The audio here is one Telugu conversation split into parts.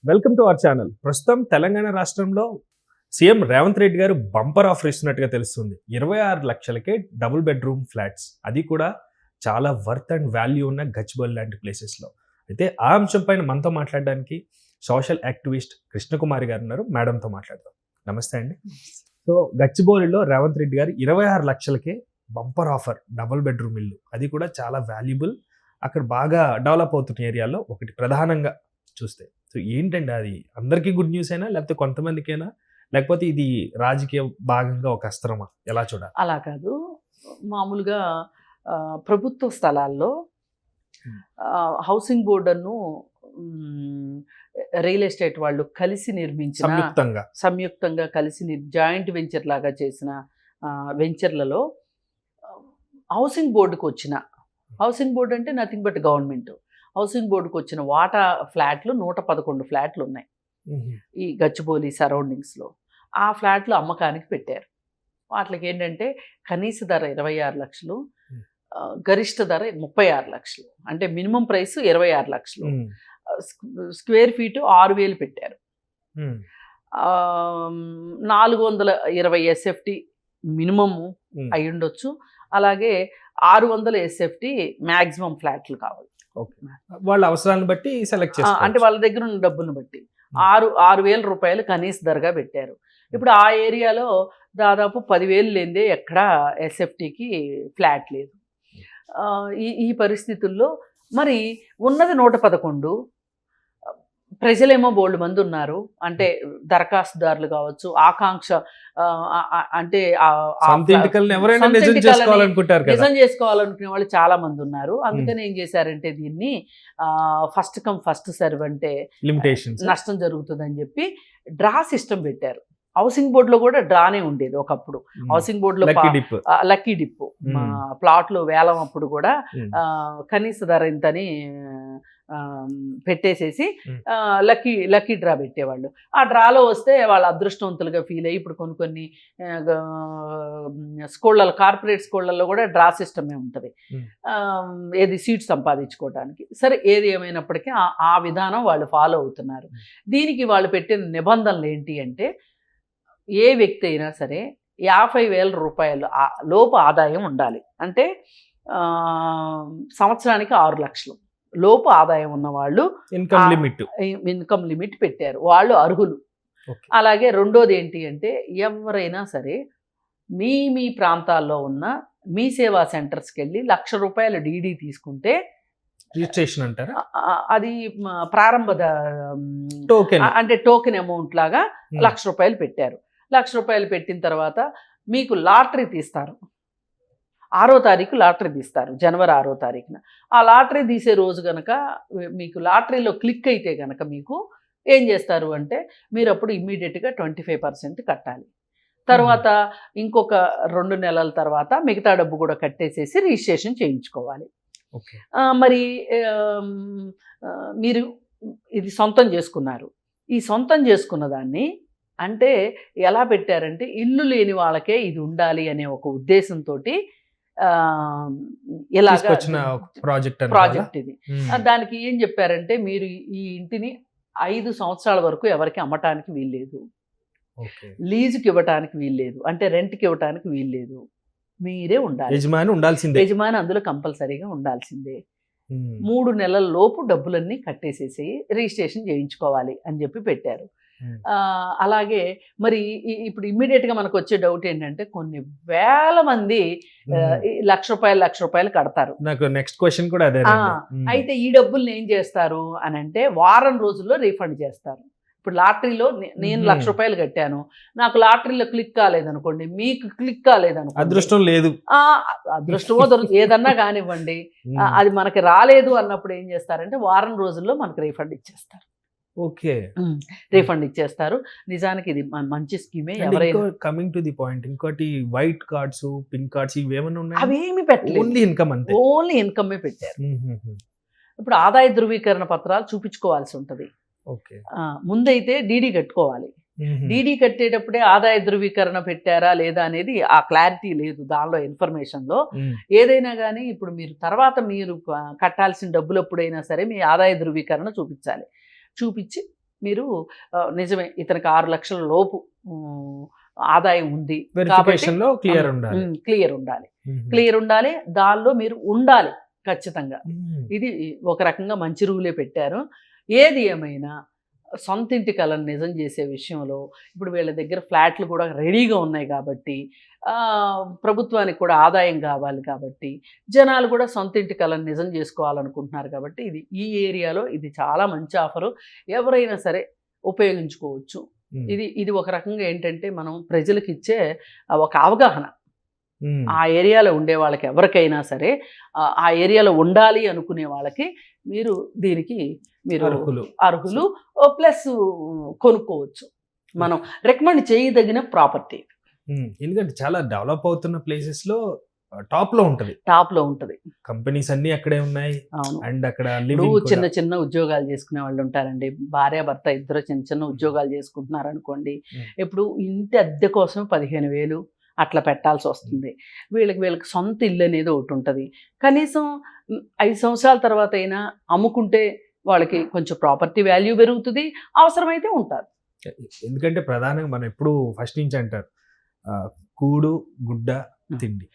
Welcome to our channel. ప్రస్తుతం తెలంగాణ రాష్ట్రంలో సీఎం రేవంత్ రెడ్డి గారు బంపర్ ఆఫర్ ఇస్తున్నట్టుగా తెలుస్తుంది. 26 లక్షలకే డబుల్ బెడ్రూమ్ ఫ్లాట్స్, అది కూడా చాలా వర్త్ అండ్ వాల్యూ ఉన్న గచ్చిబౌలి లాంటి ప్లేసెస్లో. అయితే ఆ అంశం పైన మనతో మాట్లాడడానికి సోషల్ యాక్టివిస్ట్ కృష్ణకుమారి గారు ఉన్నారు. మేడంతో మాట్లాడదాం. నమస్తే అండి. సో గచ్చిబౌలిలో రేవంత్ రెడ్డి గారు 26 లక్షలకే బంపర్ ఆఫర్ డబుల్ బెడ్రూమ్ ఇల్లు, అది కూడా చాలా వాల్యుబుల్, అక్కడ బాగా డెవలప్ అవుతున్న ఏరియాలో ఒకటి ప్రధానంగా చూస్తే. సో ఏంటండి అది, అందరికీ గుడ్ న్యూస్ అయినా లేకపోతే కొంతమందికైనా, లేకపోతే ఇది రాజకీయ భాగంగా ఒక అస్త్రమా, ఎలా చూడాలి? అలా కాదు, మామూలుగా ప్రభుత్వ స్థలాల్లో హౌసింగ్ బోర్డును రియల్ ఎస్టేట్ వాళ్ళు కలిసి నిర్మించిన సంయుక్తంగా కలిసి జాయింట్ వెంచర్ లాగా చేసిన వెంచర్లలో హౌసింగ్ బోర్డుకు వచ్చిన, హౌసింగ్ బోర్డు అంటే నథింగ్ బట్ గవర్నమెంట్, హౌసింగ్ బోర్డుకు వచ్చిన వాటా ఫ్లాట్లు 111 ఫ్లాట్లు ఉన్నాయి ఈ గచ్చిబౌలి సరౌండింగ్స్లో. ఆ ఫ్లాట్లు అమ్మకానికి పెట్టారు. వాటికి ఏంటంటే కనీస ధర 26 లక్షలు, గరిష్ట ధర 36 లక్షలు, అంటే మినిమం ప్రైస్ 26 లక్షలు, స్క్వేర్ ఫీటు 6,000 పెట్టారు. 420 SFT మినిమము అయి ఉండొచ్చు, అలాగే 600 SFT మ్యాక్సిమం ఫ్లాట్లు కావాలి. వాళ్ళ అవసరాన్ని బట్టి సెలెక్ట్ చేస్తారు, అంటే వాళ్ళ దగ్గర ఉన్న డబ్బును బట్టి 6,000 రూపాయలు కనీస ధరగా పెట్టారు. ఇప్పుడు ఆ ఏరియాలో దాదాపు 10,000 లేనిదే ఎక్కడ SFTకి ఫ్లాట్ లేదు. ఈ పరిస్థితుల్లో మరి ఉన్నది 111, ప్రజలేమో బోల్డ్ మంది ఉన్నారు, అంటే దరఖాస్తుదారులు కావచ్చు, ఆకాంక్ష అంటే నిజం చేసుకోవాలనుకునే వాళ్ళు చాలా మంది ఉన్నారు. అందుకని ఏం చేశారంటే దీన్ని ఫస్ట్ కమ్ ఫస్ట్ సర్వ్, అంటే నష్టం జరుగుతుందని చెప్పి డ్రా సిస్టమ్ పెట్టారు. హౌసింగ్ బోర్డులో కూడా డ్రానే ఉండేది ఒకప్పుడు. హౌసింగ్ బోర్డులో లక్కీ డిప్పు ప్లాట్లు వేలం అప్పుడు కూడా కనీస ధర ఇంతని పెట్టేసేసి లక్కీ డ్రా పెట్టేవాళ్ళు. ఆ డ్రాలో వస్తే వాళ్ళ అదృష్టవంతులుగా ఫీల్ అయ్యి ఇప్పుడు కొన్ని స్కూళ్ళలో, కార్పొరేట్ స్కూళ్ళల్లో కూడా డ్రా సిస్టమే ఉంటుంది, ఏది సీట్ సంపాదించుకోవడానికి. సరే, ఏది ఏమైనప్పటికీ ఆ విధానం వాళ్ళు ఫాలో అవుతున్నారు. దీనికి వాళ్ళు పెట్టిన నిబంధనలు ఏంటి అంటే, ఏ వ్యక్తి అయినా సరే 50,000 రూపాయలు లోపు ఆదాయం ఉండాలి. అంటే సంవత్సరానికి 6 లక్షలు లోపు ఆదాయం ఉన్న వాళ్ళు ఇన్కమ్ లిమిట్ పెట్టారు, వాళ్ళు అర్హులు. అలాగే రెండోది ఏంటి అంటే, ఎవరైనా సరే మీ ప్రాంతాల్లో ఉన్న మీ సేవా సెంటర్స్కి వెళ్ళి 1,00,000 రూపాయలు డీడీ తీసుకుంటే రిజిస్ట్రేషన్ అంటారా, అది ప్రారంభ టోకెన్, అంటే టోకెన్ అమౌంట్ లాగా 1,00,000 రూపాయలు పెట్టారు. 1,00,000 రూపాయలు పెట్టిన తర్వాత మీకు లాటరీ తీస్తారు. 6వ తారీఖు లాటరీ తీస్తారు, జనవరి 6వ తారీఖున. ఆ లాటరీ తీసే రోజు కనుక మీకు లాటరీలో క్లిక్ అయితే కనుక మీకు ఏం చేస్తారు అంటే, మీరు అప్పుడు ఇమ్మీడియట్గా 25% కట్టాలి. తర్వాత ఇంకొక 2 నెలల తర్వాత మిగతా డబ్బు కూడా కట్టేసేసి రిజిస్ట్రేషన్ చేయించుకోవాలి. మరి మీరు ఇది సొంతం చేసుకున్నారు. ఈ సొంతం చేసుకున్న దాన్ని అంటే ఎలా పెట్టారంటే, ఇల్లు లేని వాళ్ళకే ఇది ఉండాలి అనే ఒక ఉద్దేశంతో ఇలాగ ప్రాజెక్ట్ ఇది. దానికి ఏం చెప్పారంటే, మీరు ఈ ఇంటిని 5 సంవత్సరాల వరకు ఎవరికి అమ్మటానికి వీల్లేదు, లీజుకి ఇవ్వటానికి వీల్లేదు, అంటే రెంట్కి ఇవ్వటానికి వీల్లేదు, మీరే ఉండాలి, యజమాని అందులో కంపల్సరీగా ఉండాల్సిందే. 3 నెలల లోపు డబ్బులన్నీ కట్టేసేసి రిజిస్ట్రేషన్ చేయించుకోవాలి అని చెప్పి పెట్టారు. అలాగే మరి ఇప్పుడు ఇమ్మీడియట్గా మనకు వచ్చే డౌట్ ఏంటంటే, కొన్ని వేల మంది 1,00,000 రూపాయలు కడతారు. నాకు నెక్స్ట్ క్వశ్చన్ కూడా అదే. అయితే ఈ డబ్బుల్ని ఏం చేస్తారు అని అంటే, వారం రోజుల్లో రీఫండ్ చేస్తారు. ఇప్పుడు లాటరీలో నేను 1,00,000 రూపాయలు కట్టాను, నాకు లాటరీలో క్లిక్ కాలేదనుకోండి, మీకు క్లిక్ కాలేదనుకోండి, అదృష్టం లేదు, అదృష్టమో ఏదన్నా కానివ్వండి, అది మనకి రాలేదు అన్నప్పుడు ఏం చేస్తారంటే వారం రోజుల్లో మనకి రీఫండ్ ఇచ్చేస్తారు. రీఫండ్ ఇచ్చేస్తారు. నిజానికి ఇది మంచి స్కీమే. ఎవరైనా కమింగ్ టు ది పాయింట్, ఇంకోటి వైట్ కార్డ్స్, పింక్ కార్డ్స్ ఇవేమన్నా ఉన్నాయి? అవేమి పెట్టలేదు, ఓన్లీ ఇన్కమ్, అంతే, ఓన్లీ ఇన్కమే పెట్టారు. ఇప్పుడు ఆదాయ ధృవీకరణ పత్రాలు చూపించుకోవాల్సి ఉంటుంది. ముందైతే డీడీ కట్టుకోవాలి. డీడీ కట్టేటప్పుడే ఆదాయ ధృవీకరణ పెట్టారా లేదా అనేది ఆ క్లారిటీ లేదు దానిలో, ఇన్ఫర్మేషన్లో. ఏదైనా కానీ ఇప్పుడు మీరు తర్వాత మీరు కట్టాల్సిన డబ్బులు ఎప్పుడైనా సరే మీ ఆదాయ ధృవీకరణ చూపించాలి. చూపించి మీరు నిజమే ఇతనికి 6 లక్షల లోపు ఆదాయం ఉంది వెరిఫికేషన్ లో క్లియర్ ఉండాలి. క్లియర్ ఉండాలి, దానిలో మీరు ఉండాలి ఖచ్చితంగా. ఇది ఒక రకంగా మంచి రూలే పెట్టారు. ఏది ఏమైనా సొంత ఇంటి కలను నిజం చేసే విషయంలో ఇప్పుడు వీళ్ళ దగ్గర ఫ్లాట్లు కూడా రెడీగా ఉన్నాయి కాబట్టి, ప్రభుత్వానికి కూడా ఆదాయం కావాలి కాబట్టి, జనాలు కూడా సొంత ఇంటి కలను నిజం చేసుకోవాలనుకుంటున్నారు కాబట్టి ఈ ఏరియాలో ఇది చాలా మంచి ఆఫరు, ఎవరైనా సరే ఉపయోగించుకోవచ్చు. ఇది ఒక రకంగా ఏంటంటే మనం ప్రజలకు ఇచ్చే ఒక అవగాహన. ఆ ఏరియాలో ఉండే వాళ్ళకి ఎవరికైనా సరే, ఆ ఏరియాలో ఉండాలి అనుకునే వాళ్ళకి దీనికి మీరు అర్హులు, ప్లస్ కొనుక్కోవచ్చు. మనం రికమెండ్ చేయదగిన ప్రాపర్టీ. ఎందుకంటే చాలా డెవలప్ అవుతున్న ప్లేసెస్ లో టాప్ లో ఉంటది. కంపెనీస్ అన్ని అక్కడే ఉన్నాయి. అండ్ అక్కడ చిన్న చిన్న ఉద్యోగాలు చేసుకునే వాళ్ళు ఉంటారండి, భార్యాభర్త ఇద్దరు చిన్న చిన్న ఉద్యోగాలు చేసుకుంటున్నారు అనుకోండి. ఇప్పుడు ఇంటి అద్దె కోసం 15,000 అట్లా పెట్టాల్సి వస్తుంది. వీళ్ళకి సొంత ఇల్లు అనేది ఒకటి ఉంటుంది. కనీసం 5 సంవత్సరాల తర్వాత అయినా అమ్ముకుంటే వాళ్ళకి కొంచెం ప్రాపర్టీ వాల్యూ పెరుగుతుంది, అవసరమైతే ఉంటారు. ఎందుకంటే ప్రధానంగా మనం ఎప్పుడు ఫస్ట్ నుంచి అంటారు కూడు గుడ్డ తిండి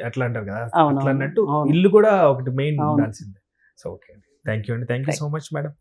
అట్లా అంటారు కదా, అట్లా అన్నట్టు ఇల్లు కూడా ఒకటి మెయిన్ ఉండాల్సిందే. సో ఓకే అండి, thank you so much madam.